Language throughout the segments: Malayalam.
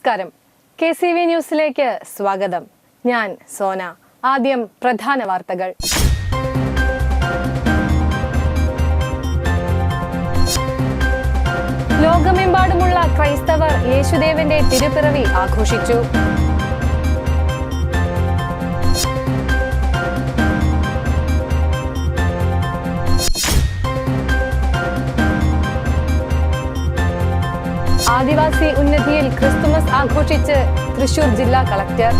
നമസ്കാരം. KCV ന്യൂസിലേക്ക് സ്വാഗതം. ഞാൻ സോന. ആദ്യം പ്രധാന വാർത്തകൾ. ലോകമെമ്പാടുമുള്ള ക്രൈസ്തവർ യേശുദേവന്റെ തിരുപ്പിറവി ആഘോഷിച്ചു. ആദിവാസി ഉന്നതിയിൽ ക്രിസ്തുമസ് ആഘോഷിച്ച് തൃശൂർ ജില്ലാ കളക്ടർ.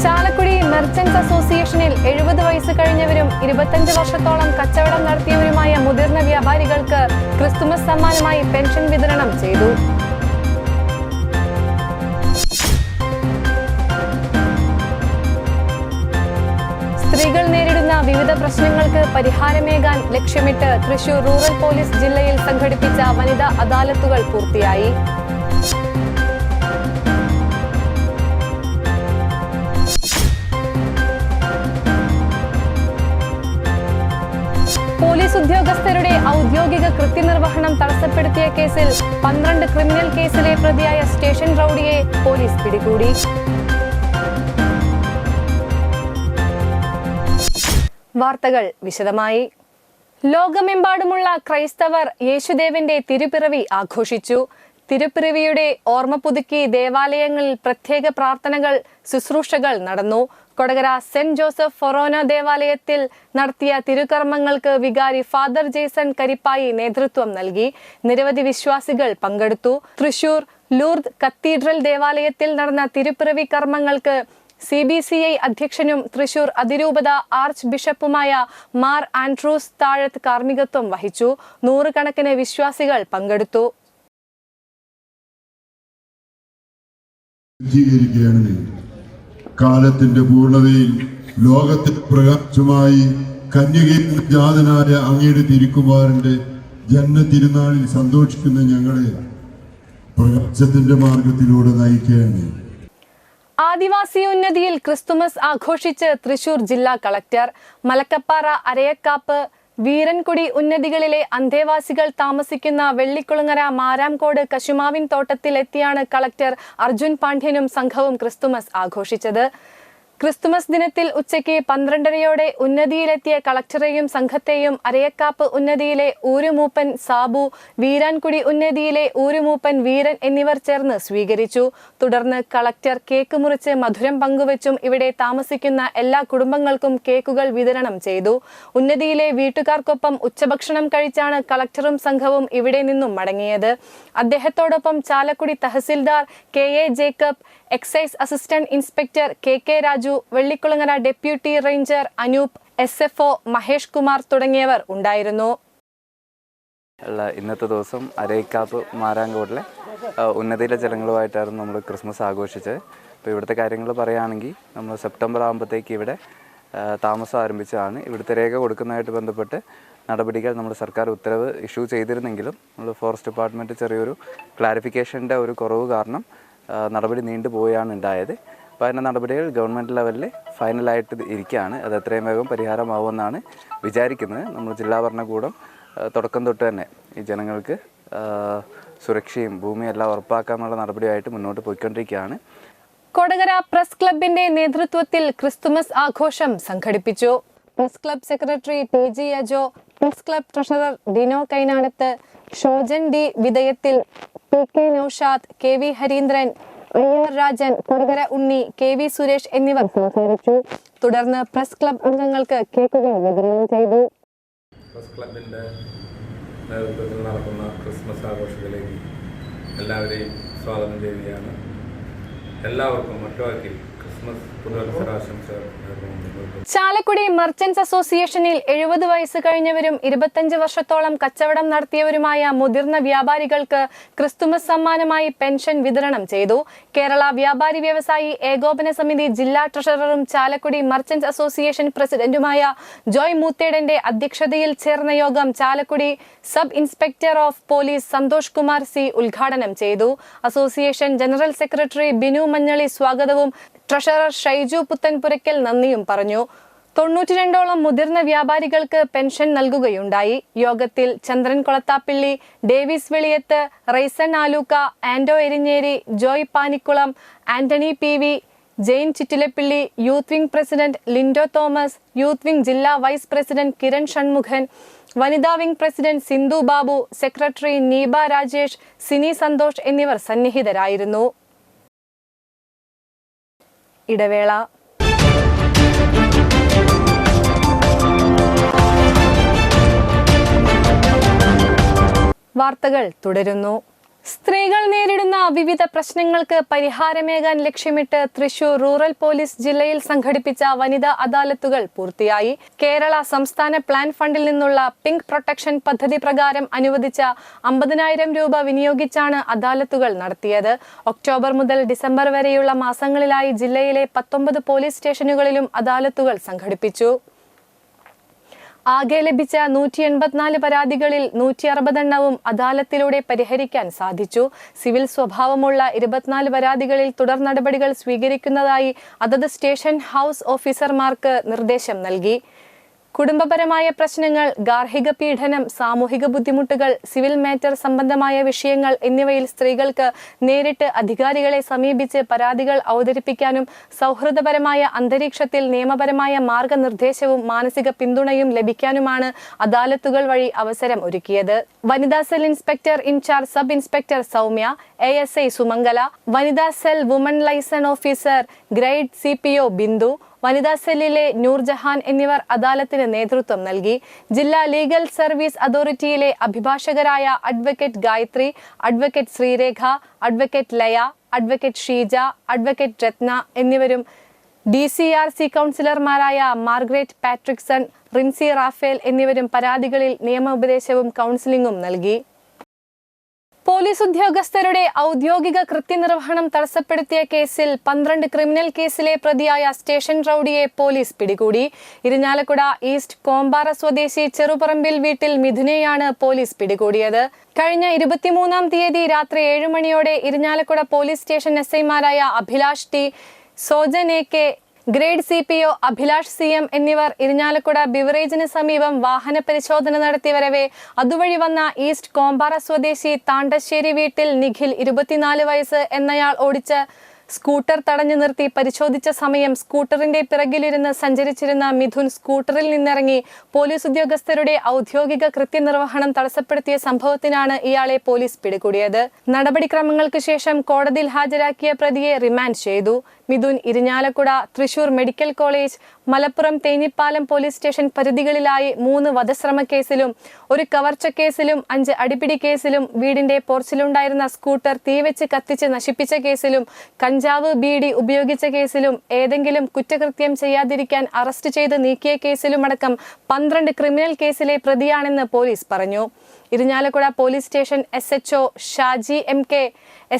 ചാലക്കുടി മെർച്ചന്റ്സ് അസോസിയേഷനിൽ 70 വയസ്സ് കഴിഞ്ഞവരും 25 വർഷത്തോളം കച്ചവടം നടത്തിയവരുമായ മുതിർന്ന വ്യാപാരികൾക്ക് ക്രിസ്തുമസ് സമ്മാനമായി പെൻഷൻ വിതരണം ചെയ്തു. സ്ത്രീകൾ നേരിടുന്ന വിവിധ പ്രശ്നങ്ങൾക്ക് പരിഹാരമേകാൻ ലക്ഷ്യമിട്ട് തൃശൂർ റൂറൽ പോലീസ് ജില്ലയിൽ സംഘടിപ്പിച്ച വനിതാ അദാലത്തുകൾ പൂർത്തിയായി. പോലീസ് ഉദ്യോഗസ്ഥരുടെ ഔദ്യോഗിക കൃത്യനിർവഹണം തടസ്സപ്പെടുത്തിയ കേസിൽ 12 ക്രിമിനൽ കേസിലെ പ്രതിയായ സ്റ്റേഷൻ റൌഡിയെ പോലീസ് പിടികൂടി. വാർത്തകൾ വിശദമായി. ലോകമെമ്പാടുമുള്ള ക്രൈസ്തവർ യേശുദേവന്റെ തിരുപ്പിറവി ആഘോഷിച്ചു. തിരുപ്പിറവിയുടെ ഓർമ്മ പുതുക്കി ദേവാലയങ്ങളിൽ പ്രത്യേക പ്രാർത്ഥനകൾ, ശുശ്രൂഷകൾ നടന്നു. കൊടകര സെന്റ് ജോസഫ് ഫൊറോന ദേവാലയത്തിൽ നടത്തിയ തിരുകർമ്മങ്ങൾക്ക് വികാരി ഫാദർ ജേസൺ കരിപ്പായി നേതൃത്വം നൽകി. നിരവധി വിശ്വാസികൾ പങ്കെടുത്തു. തൃശൂർ ലൂർദ് കത്തീഡ്രൽ ദേവാലയത്തിൽ നടന്ന തിരുപ്പിറവി കർമ്മങ്ങൾക്ക് CBCI അധ്യക്ഷനും തൃശൂർ അതിരൂപത ആർച്ച് ബിഷപ്പുമായ മാർ ആൻഡ്രൂസ് താഴത്ത് കാർമ്മികത്വം വഹിച്ചു. 100 കണക്കിന് വിശ്വാസികൾ പങ്കെടുത്തു. കാലത്തിന്റെ പൂർണ്ണതയിൽ ലോകത്തിൽ പ്രകാശമായി കന്യകയിൽ ജാതനായ അങ്ങയുടെ തിരുക്കുമാരന്റെ ജന്മ തിരുനാളിൽ സന്തോഷിക്കുന്ന ഞങ്ങളെ പ്രകാശത്തിന്റെ മാർഗത്തിലൂടെ നയിക്കുകയാണ്. ആദിവാസി ഉന്നതിയിൽ ക്രിസ്തുമസ് ആഘോഷിച്ച് തൃശൂർ ജില്ലാ കളക്ടർ. മലക്കപ്പാറ, അരയക്കാപ്പ്, വീരൻകുടി ഉന്നതികളിലെ അന്തേവാസികൾ താമസിക്കുന്ന വെള്ളിക്കുളങ്ങര, മാരാംകോട്, കശുമാവിൻ തോട്ടത്തിൽ എത്തിയാണ് കളക്ടർ അർജുൻ പാണ്ഡ്യനും സംഘവും ക്രിസ്തുമസ് ആഘോഷിച്ചത്. ക്രിസ്തുമസ് ദിനത്തിൽ ഉച്ചയ്ക്ക് 12:30 ഉന്നതിയിലെത്തിയ കളക്ടറെയും സംഘത്തെയും അരയക്കാപ്പ് ഉന്നതിയിലെ ഊരുമൂപ്പൻ സാബു, വീരാൻകുടി ഉന്നതിയിലെ ഊരുമൂപ്പൻ വീരൻ എന്നിവർ ചേർന്ന് സ്വീകരിച്ചു. തുടർന്ന് കളക്ടർ കേക്ക് മുറിച്ച് മധുരം പങ്കുവച്ചും ഇവിടെ താമസിക്കുന്ന എല്ലാ കുടുംബങ്ങൾക്കും കേക്കുകൾ വിതരണം ചെയ്തു. ഉന്നതിയിലെ വീട്ടുകാർക്കൊപ്പം ഉച്ചഭക്ഷണം കഴിച്ചാണ് കളക്ടറും സംഘവും ഇവിടെ നിന്നും മടങ്ങിയത്. അദ്ദേഹത്തോടൊപ്പം Chalakudy tahsildar KA Jacob, excise assistant inspector KK Raju, Vellikulangara deputy ranger Anoop, SFO Mahesh Kumar തുടങ്ങിയവർ ഉണ്ടായിരുന്നു. ഇന്നത്തെ ദിവസം അരയിക്കാപ്പ് മാരാങ്കോട്ടിലെ ഉന്നതിയിലെ ജനങ്ങളുമായിട്ടായിരുന്നു നമ്മൾ ക്രിസ്മസ് ആഘോഷിച്ചത്. അപ്പോൾ ഇവിടുത്തെ കാര്യങ്ങൾ പറയുകയാണെങ്കിൽ നമ്മൾ സെപ്റ്റംബർ ആകുമ്പോഴത്തേക്ക് ഇവിടെ താമസം ആരംഭിച്ചതാണ്. ഇവിടുത്തെ രേഖ കൊടുക്കുന്നതായിട്ട് ബന്ധപ്പെട്ട് നടപടികൾ നമ്മൾ സർക്കാർ ഉത്തരവ് ഇഷ്യൂ ചെയ്തിരുന്നെങ്കിലും നമ്മൾ ഫോറസ്റ്റ് ഡിപ്പാർട്ട്മെൻറ്റ് ചെറിയൊരു ക്ലാരിഫിക്കേഷൻ്റെ ഒരു കുറവ് കാരണം നടപടി നീണ്ടുപോയാണ് ഉണ്ടായത്. അപ്പോൾ അതിൻ്റെ നടപടികൾ ഗവൺമെൻറ് ലെവലിൽ ഫൈനലായിട്ട് ഇരിക്കുകയാണ്. അത് എത്രയും വേഗം പരിഹാരമാവുമെന്നാണ് വിചാരിക്കുന്നത്. നമ്മൾ ജില്ലാ ഭരണകൂടം തുടക്കം തൊട്ട് തന്നെ ഈ ജനങ്ങൾക്ക് സുരക്ഷയും ഭൂമിയും എല്ലാം ഉറപ്പാക്കാനുള്ള നടപടിയായിട്ട് മുന്നോട്ട് പോയിക്കൊണ്ടിരിക്കുകയാണ്. കൊടകര പ്രസ് ക്ലബിന്റെ നേതൃത്വത്തിൽ ക്രിസ്തുമസ് ആഘോഷം സംഘടിപ്പിച്ചു. Press club secretary TG Ajo, press club treasurer Dino Kainadath, Shojan D വിധേയത്തിൽ, PK Noushad, KV Hareendran, Iyer Rajan, Kodakara Unni, KV Suresh എന്നിവർ സംസാരിച്ചു. തുടർന്ന് പ്രസ് ക്ലബ് അംഗങ്ങൾക്ക് കേക്കുകൾ വിതരണം ചെയ്തു. പ്രസ് ക്ലബിൻ്റെ നേതൃത്വത്തിൽ നടക്കുന്ന ക്രിസ്മസ് ആഘോഷത്തിലേക്ക് എല്ലാവരെയും സ്വാഗതം ചെയ്യുകയാണ്. എല്ലാവർക്കും ഒറ്റവാക്കിൽ ക്രിസ്മസ് പുതുവത്സരാശംസകൾ നേർന്നു. ചാലക്കുടി മെർച്ചന്റ്സ് അസോസിയേഷനിൽ 70 വയസ്സ് കഴിഞ്ഞവരും 25 വർഷത്തോളം കച്ചവടം നടത്തിയവരുമായ മുതിർന്ന വ്യാപാരികൾക്ക് ക്രിസ്തുമസ് സമ്മാനമായി പെൻഷൻ വിതരണം ചെയ്തു. കേരള വ്യാപാരി വ്യവസായി ഏകോപന സമിതി ജില്ലാ ട്രഷററും ചാലക്കുടി മെർച്ചന്റ്സ് അസോസിയേഷൻ പ്രസിഡന്റുമായ ജോയ് മൂത്തേടന്റെ അധ്യക്ഷതയിൽ ചേർന്ന യോഗം Chalakudy sub inspector of police Santhosh Kumar C ഉദ്ഘാടനം ചെയ്തു. Association general secretary Binu Manjaly സ്വാഗതവും ട്രഷറർ ഷൈജു പുത്തൻപുരയ്ക്കൽ നന്ദിയും പറഞ്ഞു. 92ഓളം മുതിർന്ന വ്യാപാരികൾക്ക് പെൻഷൻ നൽകുകയുണ്ടായി. യോഗത്തിൽ Chandran Kolathappilly, Davis Veliyath, Raison Aluka, Ando Erinjeri, Joy Panikulam, Antony PV, Jain Chittilappilly, youth wing president Lindo Thomas, youth wing ജില്ലാ വൈസ് പ്രസിഡന്റ് കിരൺ ഷൺമുഖൻ, വനിതാ wing president Sindhu Babu, secretary Neeba Rajesh, Sini Santhosh എന്നിവർ സന്നിഹിതരായിരുന്നു. ഇടവേള. വാർത്തകൾ തുടരുന്നു. സ്ത്രീകൾ നേരിടുന്ന വിവിധ പ്രശ്നങ്ങൾക്ക് പരിഹാരമേകാൻ ലക്ഷ്യമിട്ട് തൃശൂർ റൂറൽ പോലീസ് ജില്ലയിൽ സംഘടിപ്പിച്ച വനിതാ അദാലത്തുകൾ പൂർത്തിയായി. കേരള സംസ്ഥാന പ്ലാൻ ഫണ്ടിൽ നിന്നുള്ള പിങ്ക് പ്രൊട്ടക്ഷൻ പദ്ധതി പ്രകാരം അനുവദിച്ച 50,000 രൂപ വിനിയോഗിച്ചാണ് അദാലത്തുകൾ നടത്തിയത്. ഒക്ടോബർ മുതൽ ഡിസംബർ വരെയുള്ള മാസങ്ങളിലായി ജില്ലയിലെ 19 പോലീസ് സ്റ്റേഷനുകളിലും അദാലത്തുകൾ സംഘടിപ്പിച്ചു. ആകെ ലഭിച്ച 184 പരാതികളിൽ 160 എണ്ണവും അദാലത്തിലൂടെ പരിഹരിക്കാൻ സാധിച്ചു. സിവിൽ സ്വഭാവമുള്ള 24 പരാതികളിൽ തുടർ നടപടികൾ സ്വീകരിക്കുന്നതായി അതത് സ്റ്റേഷൻ ഹൗസ് ഓഫീസർമാർക്ക് നിർദ്ദേശം നൽകി. കുടുംബപരമായ പ്രശ്നങ്ങൾ, ഗാർഹിക പീഡനം, സാമൂഹിക ബുദ്ധിമുട്ടുകൾ, സിവിൽ മാറ്റർ സംബന്ധമായ വിഷയങ്ങൾ എന്നിവയിൽ സ്ത്രീകൾക്ക് നേരിട്ട് അധികാരികളെ സമീപിച്ച് പരാതികൾ അവതരിപ്പിക്കാനും സൗഹൃദപരമായ അന്തരീക്ഷത്തിൽ നിയമപരമായ മാർഗനിർദ്ദേശവും മാനസിക പിന്തുണയും ലഭിക്കാനുമാണ് അദാലത്തുകൾ വഴി അവസരം ഒരുക്കിയത്. വനിതാ cell inspector incharge sub inspector Soumya, ASI Sumangala, വനിതാ cell woman liaison officer grade CPO Bindu, വനിതാ സെല്ലിലെ നൂർജഹാൻ എന്നിവർ അദാലത്തിന് നേതൃത്വം നൽകി. ജില്ലാ ലീഗൽ സർവീസ് അതോറിറ്റിയിലെ അഭിഭാഷകരായ advocate Gayathri, advocate Sreerekha, advocate Laya, advocate Sheeja, advocate Rathna എന്നിവരും DCRC കൗൺസിലർമാരായ മാർഗ്രറ്റ് പാട്രിക്സൺ, റിൻസി റാഫേൽ എന്നിവരും പരാതികളിൽ നിയമോപദേശവും കൗൺസിലിംഗും നൽകി. പോലീസ് ഉദ്യോഗസ്ഥരുടെ ഔദ്യോഗിക കൃത്യനിർവഹണം തടസ്സപ്പെടുത്തിയ കേസിൽ 12 ക്രിമിനൽ കേസിലെ പ്രതിയായ സ്റ്റേഷൻ റൌഡിയെ പോലീസ് പിടികൂടി. ഇരിഞ്ഞാലക്കുട ഈസ്റ്റ് കോമ്പാറ സ്വദേശി ചെറുപറമ്പിൽ വീട്ടിൽ മിഥുനെയാണ് പോലീസ് പിടികൂടിയത്. കഴിഞ്ഞ 23-ാം തീയതി രാത്രി 7 മണിയോടെ ഇരിഞ്ഞാലക്കുട പോലീസ് സ്റ്റേഷൻ SI-മാരായ Abhilash T, Sojan AK, grade CPO Abhilash CM എന്നിവർ ഇരിഞ്ഞാലക്കുട ബിവറേജിന് സമീപം വാഹന പരിശോധന നടത്തി വരവെ അതുവഴി വന്ന ഈസ്റ്റ് കോമ്പാറ സ്വദേശി താണ്ടശ്ശേരി വീട്ടിൽ നിഖിൽ 24 വയസ്സ് എന്നയാൾ ഓടിച്ച് സ്കൂട്ടർ തടഞ്ഞു നിർത്തി പരിശോധിച്ച സമയം സ്കൂട്ടറിന്റെ പിറകിലിരുന്ന് സഞ്ചരിച്ചിരുന്ന മിഥുൻ സ്കൂട്ടറിൽ നിന്നിറങ്ങി പോലീസ് ഉദ്യോഗസ്ഥരുടെ ഔദ്യോഗിക കൃത്യനിർവഹണം തടസ്സപ്പെടുത്തിയ സംഭവത്തിനാണ് ഇയാളെ പോലീസ് പിടികൂടിയത്. നടപടിക്രമങ്ങൾക്ക് ശേഷം കോടതിയിൽ ഹാജരാക്കിയ പ്രതിയെ റിമാൻഡ് ചെയ്തു. Mithun Irinjalakuda, Thrissur medical college, Malappuram Thenhipalam police station പരിധികളിലായി 3 വധശ്രമ കേസിലും 1 കവർച്ച കേസിലും 5 അടിപിടി കേസിലും വീടിന്റെ പോർച്ചിലുണ്ടായിരുന്ന സ്കൂട്ടർ തീവെച്ച് കത്തിച്ച് നശിപ്പിച്ച കേസിലും കഞ്ചാവ് ബീഡി ഉപയോഗിച്ച കേസിലും ഏതെങ്കിലും കുറ്റകൃത്യം ചെയ്യാതിരിക്കാൻ അറസ്റ്റ് ചെയ്ത് നീക്കിയ കേസിലുമടക്കം 12 ക്രിമിനൽ കേസിലെ പ്രതിയാണെന്ന് പോലീസ് പറഞ്ഞു. Irinjalakuda police station SHO Shaji MK,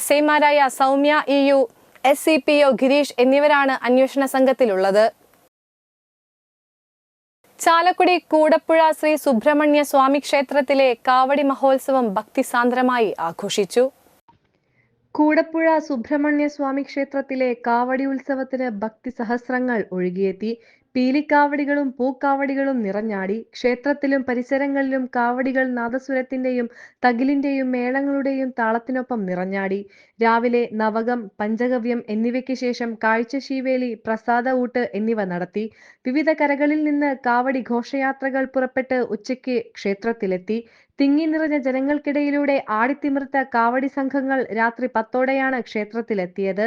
SI-മാരായ സൗമ്യ EU, SCPO ഗിരീഷ് എന്നിവരാണ് അന്വേഷണ സംഘത്തിലുള്ളത്. ചാലക്കുടി കൂടപ്പുഴ ശ്രീ സുബ്രഹ്മണ്യ സ്വാമി ക്ഷേത്രത്തിലെ കാവടി മഹോത്സവം ഭക്തിസാന്ദ്രമായി ആഘോഷിച്ചു. കൂടപ്പുഴ സുബ്രഹ്മണ്യ സ്വാമി ക്ഷേത്രത്തിലെ കാവടി ഉത്സവത്തിന് ഭക്തി സഹസ്രങ്ങൾ ഒഴുകിയെത്തി. പീലിക്കാവടികളും പൂക്കാവടികളും നിറഞ്ഞാടി. ക്ഷേത്രത്തിലും പരിസരങ്ങളിലും കാവടികൾ നാദസ്വരത്തിന്റെയും തകിലിന്റെയും മേളങ്ങളുടെയും താളത്തിനൊപ്പം നിറഞ്ഞാടി. രാവിലെ നവകം, പഞ്ചഗവ്യം എന്നിവയ്ക്ക് ശേഷം കാഴ്ചശീവേലി, പ്രസാദ ഊട്ട് എന്നിവ നടത്തി. വിവിധ കരകളിൽ നിന്ന് കാവടി ഘോഷയാത്രകൾ പുറപ്പെട്ട് ഉച്ചയ്ക്ക് ക്ഷേത്രത്തിലെത്തി. തിങ്ങി നിറഞ്ഞ ജനങ്ങൾക്കിടയിലൂടെ ആടിത്തിമിർത്ത കാവടി സംഘങ്ങൾ രാത്രി 10ഓടെയാണ് ക്ഷേത്രത്തിലെത്തിയത്.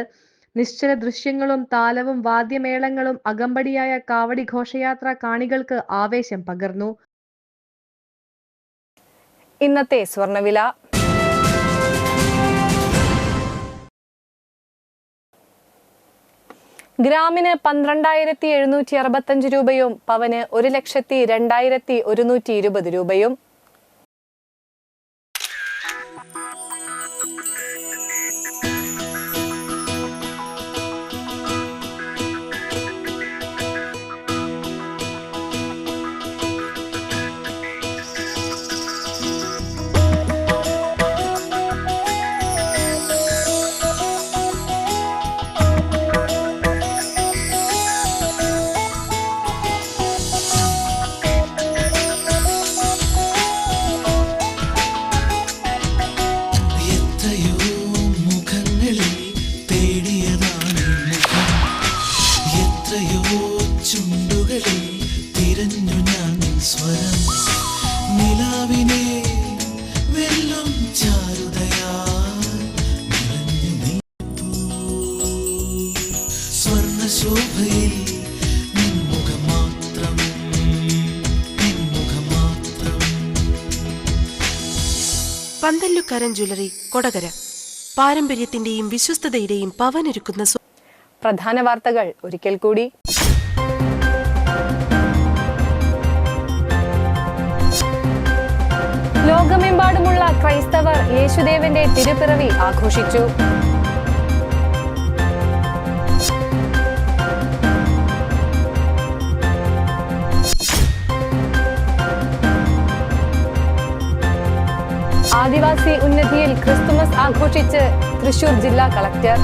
നിശ്ചല ദൃശ്യങ്ങളും താലവും വാദ്യമേളങ്ങളും അകമ്പടിയായ കാവടി ഘോഷയാത്ര കാണികൾക്ക് ആവേശം പകർന്നു. ഇന്നത്തെ സ്വർണ്ണവില. ഗ്രാമിന് 12,765 രൂപയും പവന് 1,02,120 രൂപയും. രാവിനെ വെള്ളം ചാരുതയാൽ നിറഞ്ഞു നിൽപ്പൂ. സ്വർണ്ണശോഭയിൽ നിൻമുഖം മാത്രം, നിൻമുഖം മാത്രം. പന്തല്ലുക്കാരൻ ജ്വല്ലറി കൊടകര പാരമ്പര്യത്തിന്റെയും വിശ്വസ്തതയുടെയും പവനൊരുക്കുന്ന പ്രധാന വാർത്തകൾ ഒരിക്കൽ കൂടി. ലോകമെമ്പാടുമുള്ള ക്രൈസ്തവർ യേശുദേവന്റെ തിരുപ്പിറവി ആഘോഷിച്ചു. ആദിവാസി ഉന്നതിയിൽ ക്രിസ്തുമസ് ആഘോഷിച്ച് തൃശൂർ ജില്ലാ കളക്ടർ.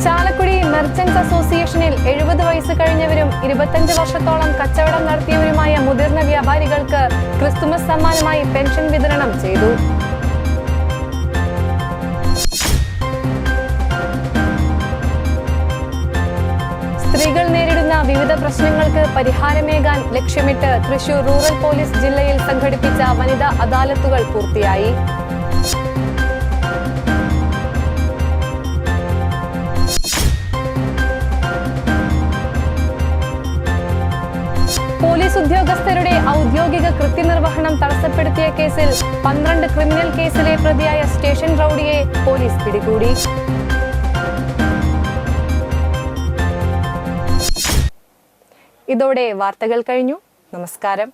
ചാലക്കുടി മെർച്ചന്റ്സ് അസോസിയേഷനിൽ 70 വയസ്സ് കഴിഞ്ഞവരും 25 വർഷത്തോളം കച്ചവടം നടത്തിയവരുമായ മുതിർന്ന വ്യാപാരികൾക്ക് ക്രിസ്തുമസ് സമ്മാനമായി പെൻഷൻ വിതരണം ചെയ്തു. സ്ത്രീകൾ നേരിടുന്ന വിവിധ പ്രശ്നങ്ങൾക്ക് പരിഹാരമേകാൻ ലക്ഷ്യമിട്ട് തൃശൂർ റൂറൽ പോലീസ് ജില്ലയിൽ സംഘടിപ്പിച്ച വനിതാ അദാലത്തുകൾ പൂർത്തിയായി. പോലീസ് ഉദ്യോഗസ്ഥരുടെ ഔദ്യോഗിക കൃത്യനിർവഹണം തടസ്സപ്പെടുത്തിയ കേസിൽ 12 ക്രിമിനൽ കേസിലെ പ്രതിയായ സ്റ്റേഷൻ റൌഡിയെ പോലീസ് പിടികൂടി. ഇതോടെ വാർത്തകൾ കഴിഞ്ഞു. നമസ്കാരം.